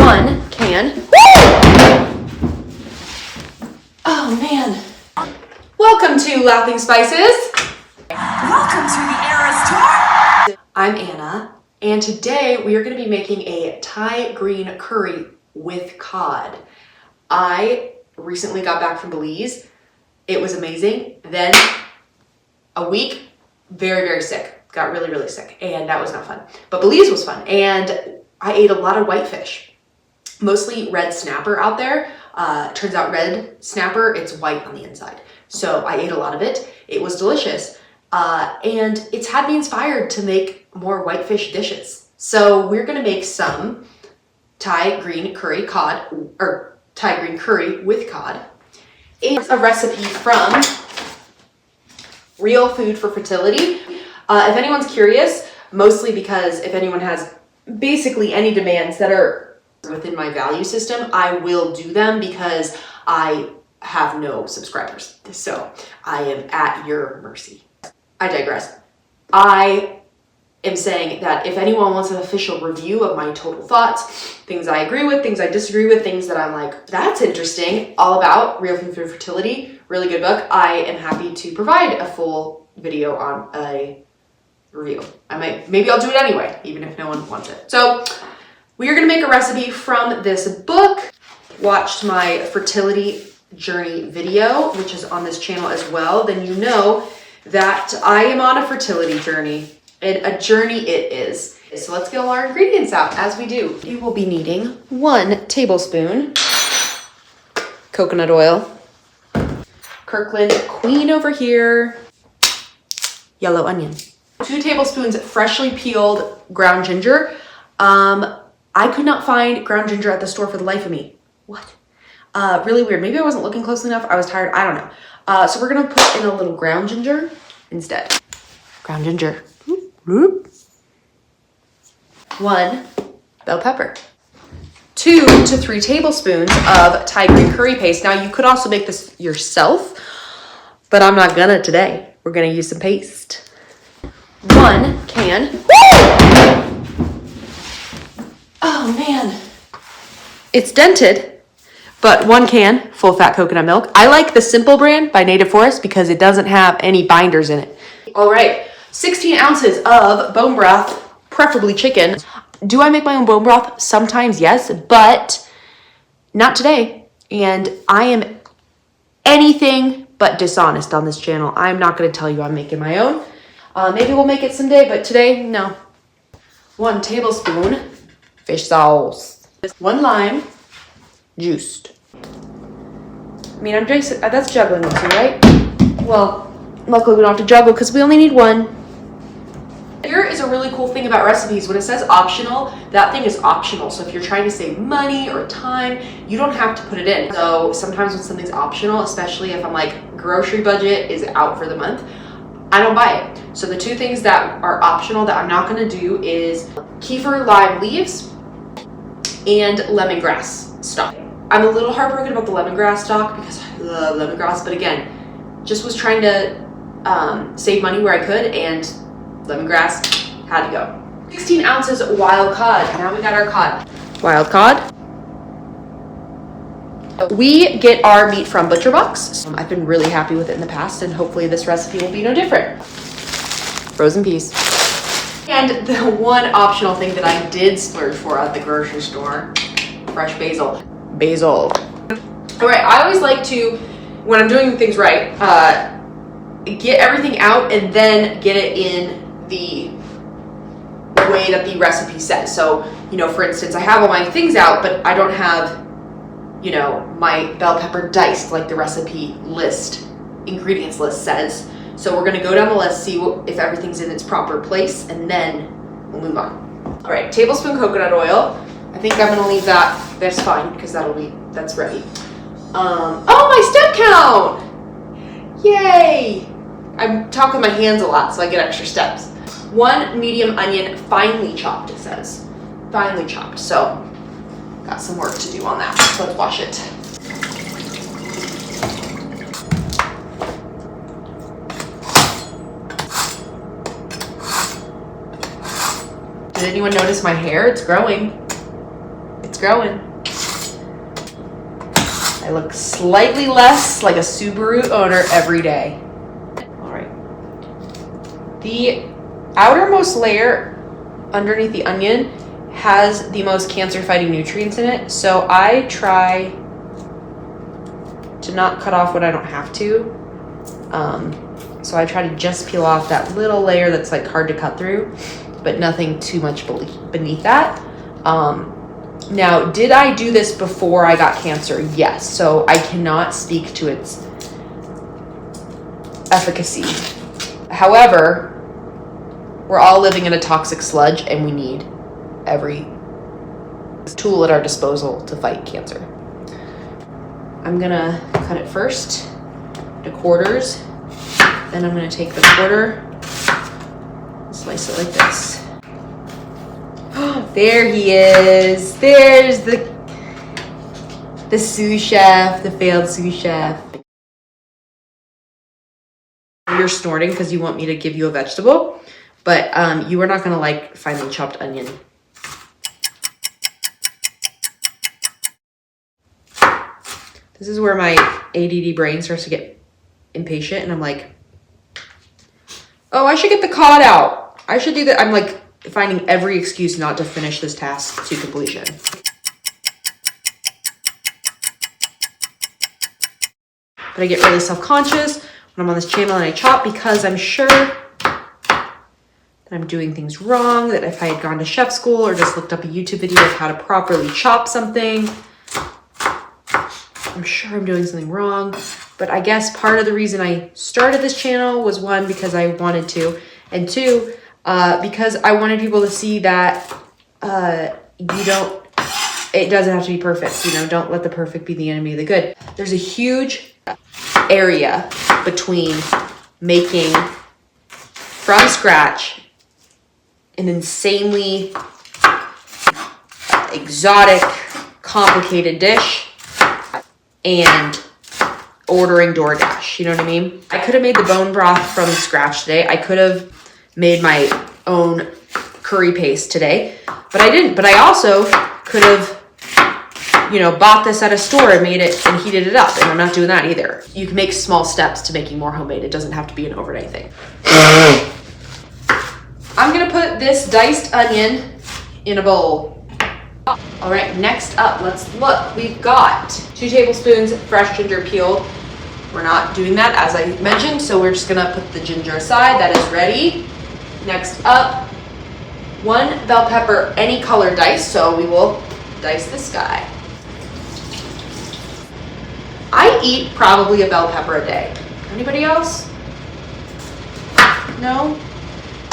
1 can. Oh man. Welcome to Laughing Spices. Welcome to the Eras Tour. I'm Anna, and today we are going to be making a Thai green curry with cod. I recently got back from Belize. It was amazing. Then a week, very sick. Got really sick, and that was not fun. But Belize was fun, and I ate a lot of whitefish, mostly red snapper out there. Turns out red snapper, it's white on the inside. So I ate a lot of it. It was delicious. And it's had me inspired to make more whitefish dishes. So we're gonna make some Thai green curry cod, or Thai green curry with cod. It's a recipe from Real Food for Fertility. If anyone's curious, mostly because if anyone has basically any demands that are within my value system, I will do them because I have no subscribers. So I am at your mercy. I digress. I am saying that if anyone wants an official review of my total thoughts, things I agree with, things I disagree with, things that I'm like, that's interesting, all about Real Food for Fertility, really good book, I am happy to provide a full video on a review. Maybe I'll do it anyway, even if no one wants it. So we are gonna make a recipe from this book. Watched my fertility journey video, which is on this channel as well, then you know that I am on a fertility journey, and a journey it is. So let's get all our ingredients out as we do. You will be needing 1 tablespoon coconut oil, Kirkland Queen over here, yellow onion, 2 tablespoons freshly peeled ground ginger. I could not find ground ginger at the store for the life of me. What? Really weird. Maybe I wasn't looking closely enough. I was tired. I don't know. So we're going to put in a little ground ginger instead. Ground ginger. 1 bell pepper. 2 to 3 tablespoons of Thai green curry paste. Now you could also make this yourself, but I'm not gonna today. We're gonna use some paste. 1 can. Oh man. It's dented, but 1 can full fat coconut milk. I like the Simple brand by Native Forest because it doesn't have any binders in it. All right, 16 ounces of bone broth, preferably chicken. Do I make my own bone broth? Sometimes, yes, but not today. And I am anything but dishonest on this channel. I'm not gonna tell you I'm making my own. Maybe we'll make it someday, but today, no. 1 tablespoon fish sauce. 1 lime, juiced. I mean, that's juggling with you, right? Well, luckily we don't have to juggle because we only need 1. Here is a really cool thing about recipes. When it says optional, that thing is optional. So if you're trying to save money or time, you don't have to put it in. So sometimes when something's optional, especially if I'm like, grocery budget is out for the month, I don't buy it. So the 2 things that are optional that I'm not gonna do is kefir lime leaves and lemongrass stalk. I'm a little heartbroken about the lemongrass stalk because I love lemongrass, but again, just was trying to save money where I could, and lemongrass had to go. 16 ounces wild cod. Now we got our cod. Wild cod. We get our meat from Butcher Box. I've been really happy with it in the past, and hopefully this recipe will be no different. Frozen peas. And the 1 optional thing that I did splurge for at the grocery store, fresh basil. Basil. All right, I always like to, when I'm doing things right, get everything out and then get it in the way that the recipe says. So, you know, for instance, I have all my things out, but I don't have, you know, my bell pepper diced like the recipe list, ingredients list says. So we're gonna go down the list, see if everything's in its proper place, and then we'll move on. All right, tablespoon coconut oil. I think I'm gonna leave that, that's fine, because that's ready. Oh, my step count! Yay! I talk with my hands a lot, so I get extra steps. 1 medium onion, finely chopped, it says. Finely chopped, so got some work to do on that. So let's wash it. Did anyone notice my hair? It's growing. It's growing. I look slightly less like a Subaru owner every day. All right. The outermost layer underneath the onion has the most cancer-fighting nutrients in it, so I try to not cut off what I don't have to. So I try to just peel off that little layer that's like hard to cut through, but nothing too much beneath that. Now, did I do this before I got cancer? Yes. So I cannot speak to its efficacy. However, we're all living in a toxic sludge and we need every tool at our disposal to fight cancer. I'm gonna cut it first to quarters. Then I'm gonna take the quarter, slice it like this. There he is. There's the sous chef, the failed sous chef. You're snorting because you want me to give you a vegetable, but you are not gonna like finely chopped onion. This is where my ADD brain starts to get impatient, and I'm like, oh, I should get the cod out. I should do that. I'm like finding every excuse not to finish this task to completion. But I get really self-conscious when I'm on this channel and I chop because I'm sure that I'm doing things wrong, that if I had gone to chef school or just looked up a YouTube video of how to properly chop something, I'm sure I'm doing something wrong. But I guess part of the reason I started this channel was, one, because I wanted to, and two, because I wanted people to see that it doesn't have to be perfect. You know, don't let the perfect be the enemy of the good. There's a huge area between making from scratch an insanely exotic, complicated dish and ordering DoorDash. You know what I mean? I could have made the bone broth from scratch today. I could have made my own curry paste today, but I didn't. But I also could have, you know, bought this at a store and made it and heated it up, and I'm not doing that either. You can make small steps to making more homemade. It doesn't have to be an overnight thing. I'm gonna put this diced onion in a bowl. All right, next up, let's look. We've got 2 tablespoons fresh ginger peeled. We're not doing that, as I mentioned, so we're just gonna put the ginger aside. That is ready. Next up, 1 bell pepper, any color diced, so we will dice this guy. I eat probably a bell pepper a day. Anybody else? No?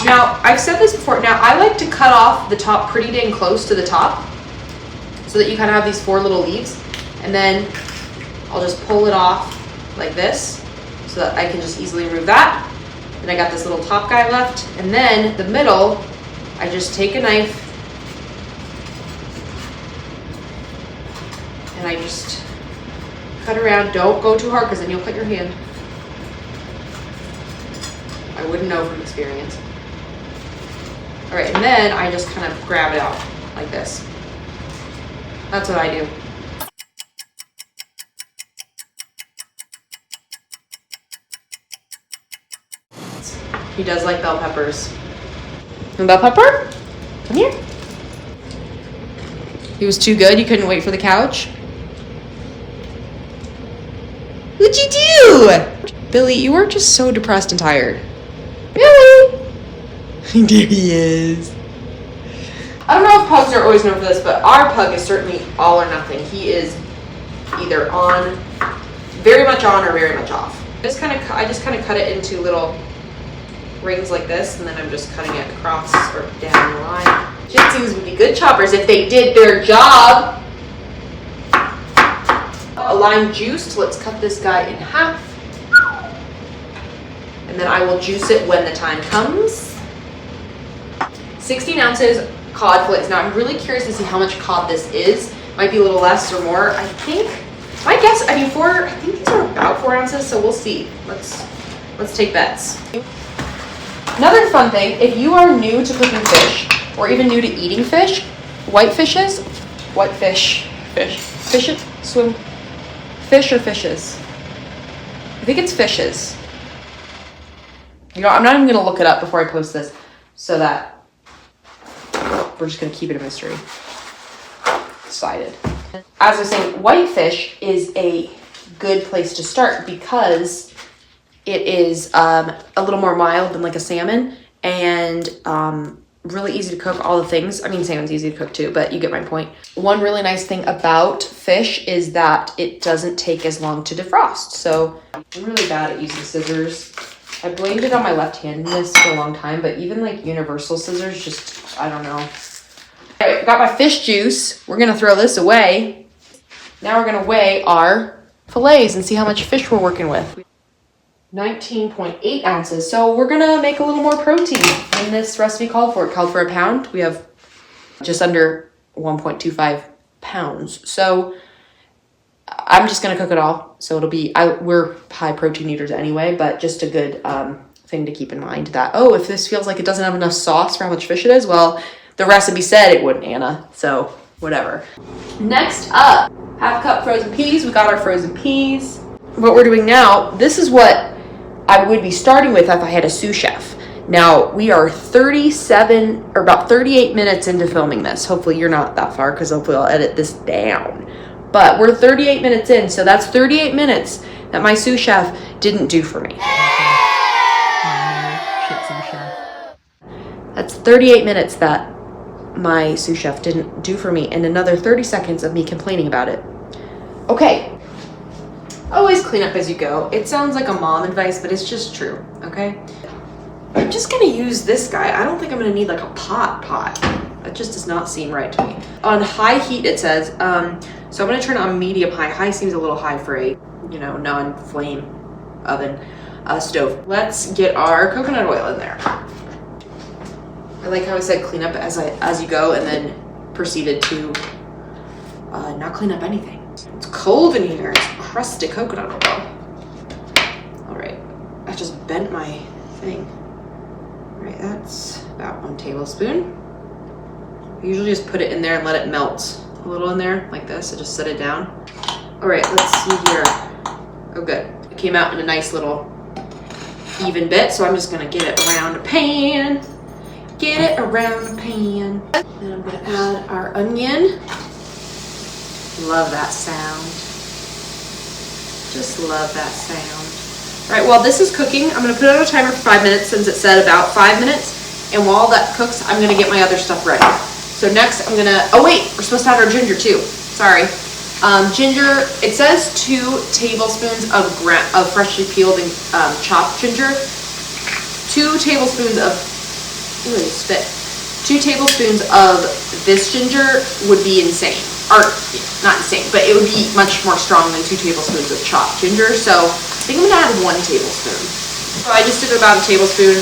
Now, I've said this before. Now, I like to cut off the top pretty dang close to the top so that you kind of have these 4 little leaves, and then I'll just pull it off like this so that I can just easily remove that. And I got this little top guy left, and then the middle, I just take a knife and I just cut around. Don't go too hard because then you'll cut your hand. I wouldn't know from experience. All right, and then I just kind of grab it out like this. That's what I do. He does like bell peppers. And bell pepper? Come here. He was too good? You couldn't wait for the couch? What'd you do? Billy, you are just so depressed and tired. Billy! There he is. I don't know if pugs are always known for this, but our pug is certainly all or nothing. He is either on, very much on, or very much off. I just kind of cut it into little rings like this, and then I'm just cutting it across or down the line. Gypsies would be good choppers if they did their job. A lime juiced. Let's cut this guy in half. And then I will juice it when the time comes. 16 ounces cod fillets. Now I'm really curious to see how much cod this is. Might be a little less or more. I think, my guess, I think these are about 4 ounces, so we'll see. Let's take bets. Another fun thing, if you are new to cooking fish, or even new to eating fish, white fishes, White fish. Fish it? Swim. Fish or fishes? I think it's fishes. You know, I'm not even gonna look it up before I post this, so that we're just gonna keep it a mystery. Decided. As I was saying, whitefish is a good place to start because it is a little more mild than like a salmon, and really easy to cook, all the things. I mean, salmon's easy to cook too, but you get my point. One really nice thing about fish is that it doesn't take as long to defrost. So I'm really bad at using scissors. I blamed it on my left-handedness for a long time, but even like universal scissors, just, I don't know. All right, got my fish juice. We're gonna throw this away. Now we're gonna weigh our fillets and see how much fish we're working with. 19.8 ounces. So we're gonna make a little more protein than this recipe called for. It called for a pound. We have just under 1.25 pounds. So I'm just gonna cook it all. So it'll be, we're high protein eaters anyway, but just a good thing to keep in mind that, oh, if this feels like it doesn't have enough sauce for how much fish it is, well, the recipe said it wouldn't, Anna. So whatever. Next up, half cup frozen peas. We got our frozen peas. What we're doing now, this is what I would be starting with if I had a sous chef. Now, we are 37 or about 38 minutes into filming this. Hopefully you're not that far because hopefully I'll edit this down. But we're 38 minutes in, so that's 38 minutes that my sous chef didn't do for me. That's 38 minutes that my sous chef didn't do for me, and another 30 seconds of me complaining about it. Okay. Always clean up as you go. It sounds like a mom advice, but it's just true, okay? I'm just gonna use this guy. I don't think I'm gonna need like a pot. That just does not seem right to me. On high heat, it says, so I'm gonna turn it on medium high. High seems a little high for a, you know, non-flame oven stove. Let's get our coconut oil in there. I like how I said clean up as you go, and then proceeded to not clean up anything. It's cold in here. It's crusty coconut oil. All right, I just bent my thing. All right, that's about 1 tablespoon. I usually just put it in there and let it melt a little in there like this. I just set it down. All right, let's see here. Oh, good. It came out in a nice little even bit, so I'm just gonna get it around a pan. Get it around the pan. Then I'm gonna add our onion. Love that sound. Just love that sound. All right, while this is cooking, I'm gonna put it on a timer for 5 minutes since it said about 5 minutes. And while that cooks, I'm gonna get my other stuff ready. So next I'm gonna, oh wait, we're supposed to add our ginger too. Sorry. Ginger, it says 2 tablespoons of freshly peeled and chopped ginger. 2 tablespoons of, ooh, spit. 2 tablespoons of this ginger would be insane. Or, not insane, but it would be much more strong than 2 tablespoons of chopped ginger. So I think I'm gonna add 1 tablespoon. So I just did about a tablespoon.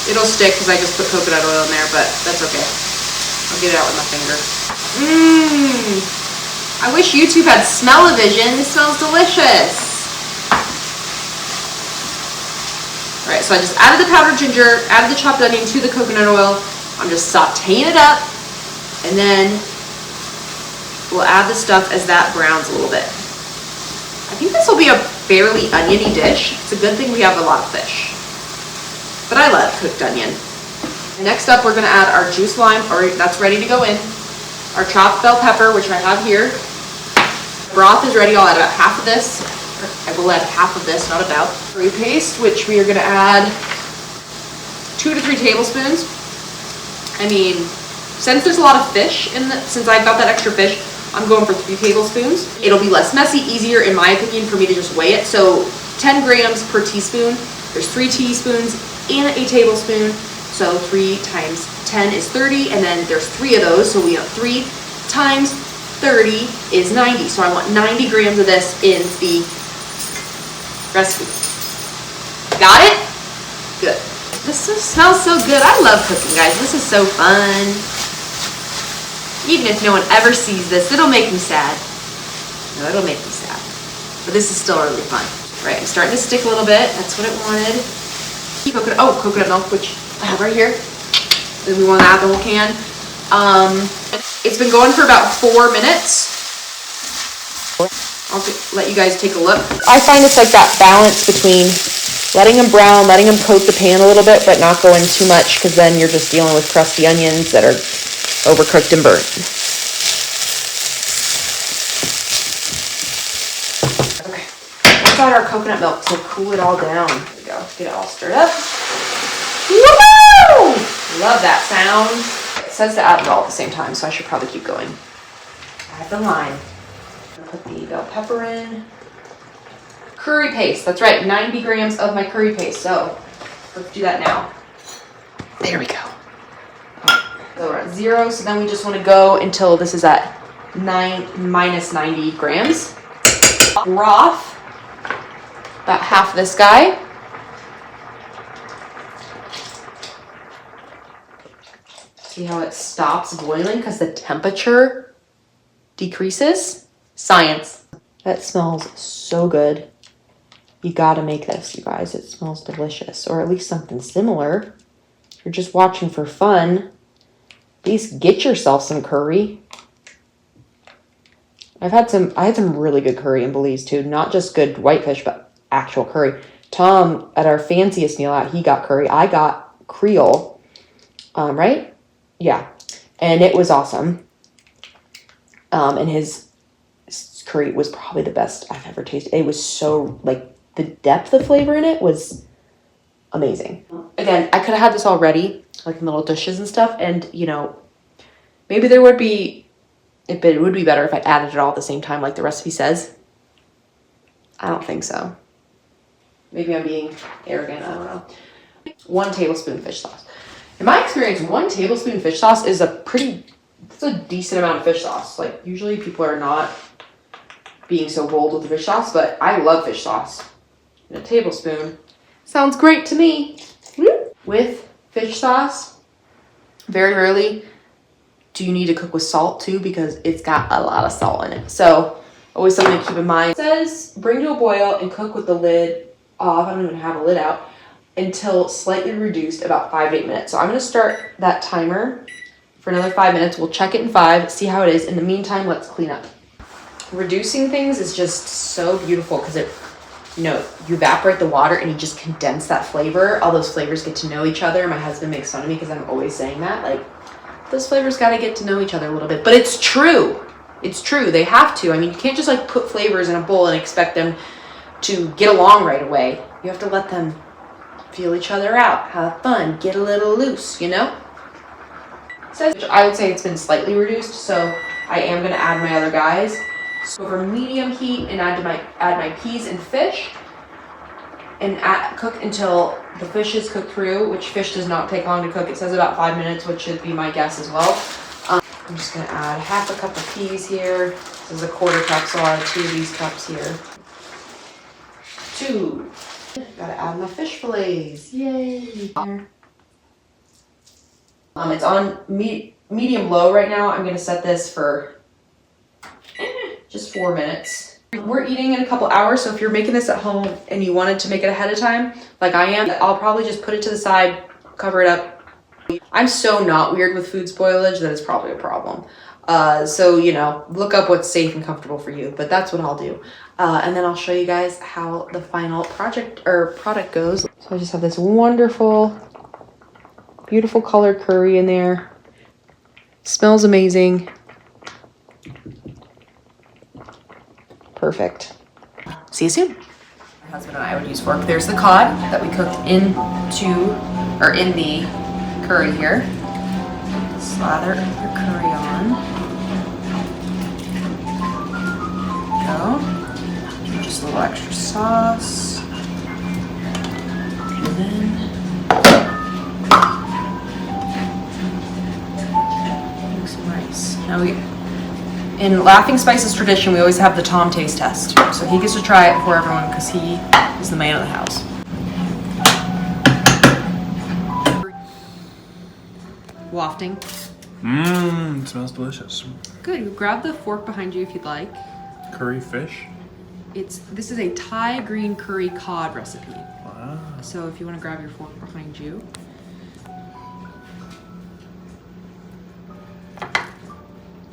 It'll stick because I just put coconut oil in there, but that's okay. I'll get it out with my finger. I wish YouTube had smell-o-vision. This smells delicious. All right, so I just added the powdered ginger, added the chopped onion to the coconut oil. I'm just sauteing it up, and then we'll add the stuff as that browns a little bit. I think this will be a fairly oniony dish. It's a good thing we have a lot of fish, but I love cooked onion. Next up, we're gonna add our juice lime, or that's ready to go in. Our chopped bell pepper, which I have here. Broth is ready. I'll add about half of this. I will add half of this, not about. Curry paste, which we are gonna add 2 to 3 tablespoons. I mean, since there's a lot of fish since I've got that extra fish, I'm going for 3 tablespoons. It'll be less messy, easier in my opinion for me to just weigh it. So 10 grams per teaspoon. There's 3 teaspoons in a tablespoon. So 3 times 10 is 30, and then there's 3 of those. So we have 3 times 30 is 90. So I want 90 grams of this in the recipe. Got it? Good. This smells so good. I love cooking, guys. This is so fun. Even if no one ever sees this, it'll make me sad. No, it'll make me sad. But this is still really fun. Right, I'm starting to stick a little bit. That's what it wanted. Coconut milk, which I have right here. Then we want to add the whole can. It's been going for about 4 minutes. I'll let you guys take a look. I find it's like that balance between letting them brown, letting them coat the pan a little bit, but not going too much, because then you're just dealing with crusty onions that are overcooked and burnt. Okay, we've got our coconut milk to cool it all down. There we go. Get it all stirred up. Woohoo! Love that sound. It says to add it all at the same time, so I should probably keep going. Add the lime. Put the bell pepper in. Curry paste. That's right, 90 grams of my curry paste. So let's do that now. There we go. So we're at 0. So then we just want to go until this is at minus 90 grams. Broth. About half this guy. See how it stops boiling because the temperature decreases? Science. That smells so good. You gotta make this, you guys. It smells delicious, or at least something similar. If you're just watching for fun, at least get yourself some curry. I had some really good curry in Belize too. Not just good whitefish, but actual curry. Tom, at our fanciest meal out, he got curry. I got Creole, right? Yeah, and it was awesome. And his curry was probably the best I've ever tasted. It was so, like, the depth of flavor in it was amazing. Again, I could have had this already, like in little dishes and stuff, and, you know, maybe there would be, it would be better if I added it all at the same time like the recipe says. I don't think so. Maybe I'm being arrogant, I don't know. 1 tablespoon fish sauce. In my experience, 1 tablespoon fish sauce is it's a decent amount of fish sauce. Like, usually people are not being so bold with the fish sauce, but I love fish sauce. And a tablespoon sounds great to me. With fish sauce, very rarely do you need to cook with salt too, because it's got a lot of salt in it. So always something to keep in mind. It says bring to a boil and cook with the lid off. I don't even have a lid out until slightly reduced, about 5 to 8 minutes. So I'm going to start that timer for another 5 minutes. We'll check it in 5, see how it is. In the meantime, let's clean up. Reducing things is just so beautiful because it, you know, you evaporate the water and you just condense that flavor. All those flavors get to know each other. My husband makes fun of me because I'm always saying that. Like, those flavors got to get to know each other a little bit. But it's true. It's true. They have to. I mean, you can't just like put flavors in a bowl and expect them to get along right away. You have to let them feel each other out, have fun, get a little loose, you know? So I would say it's been slightly reduced, so I am going to add my other guys. So over medium heat and add my peas and fish, and cook until the fish is cooked through, which fish does not take long to cook. It says about 5 minutes, which should be my guess as well. I'm just going to add half a cup of peas here. This is a 1/4 cup, so I'll add 2 of these cups here. 2. Gotta add my fish fillets. Yay! It's on medium low right now. I'm gonna set this for just 4 minutes. We're eating in a couple hours, so if you're making this at home and you wanted to make it ahead of time, like I am, I'll probably just put it to the side, cover it up. I'm so not weird with food spoilage that it's probably a problem. So, you know, look up what's safe and comfortable for you, but that's what I'll do. And then I'll show you guys how the final product goes. So I just have this wonderful, beautiful colored curry in there. Smells amazing. Perfect. See you soon. My husband and I would use fork. There's the cod that we cooked in the curry here. Slather your curry on. Go. Just a little extra sauce. And then make some rice. Now in Laughing Spice's tradition, we always have the Tom taste test. So he gets to try it for everyone because he is the man of the house. Wafting. It smells delicious. Good. Grab the fork behind you if you'd like. Curry fish. This is a Thai green curry cod recipe. Wow. So if you want to grab your fork behind you.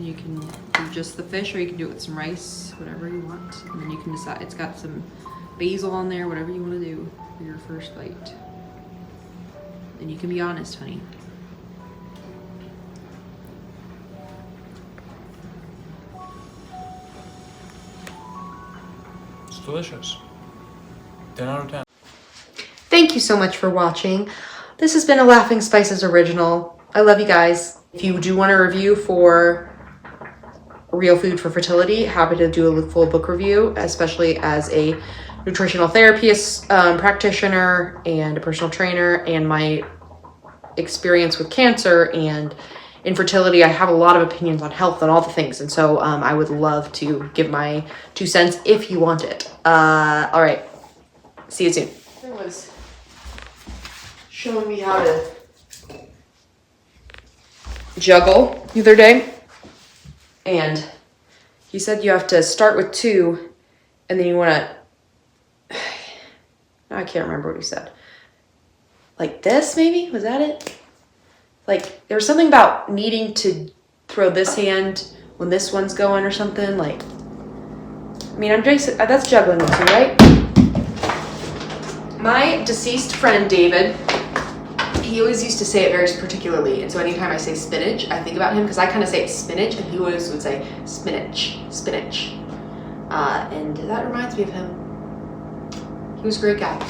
And you can do just the fish, or you can do it with some rice, whatever you want. And then you can decide. It's got some basil on there, whatever you want to do for your first bite. And you can be honest, honey. It's delicious. 10 out of 10. Thank you so much for watching. This has been a Laughing Spices original. I love you guys. If you do want a review for Real Food for Fertility, happy to do a full book review, especially as a nutritional therapist, practitioner, and a personal trainer, and my experience with cancer and infertility. I have a lot of opinions on health and all the things, and so I would love to give my 2 cents if you want it. All right, see you soon. It was showing me how to juggle the other day, and he said you have to start with 2, and then you want to, I can't remember what he said. Like this, maybe? Was that it? Like, there was something about needing to throw this hand when this one's going or something. Like, I mean, I'm just, that's juggling with you, right? My deceased friend, David, he always used to say it very particularly. And so anytime I say spinach, I think about him, because I kind of say spinach, and he always would say spinach, spinach. And that reminds me of him. He was a great guy.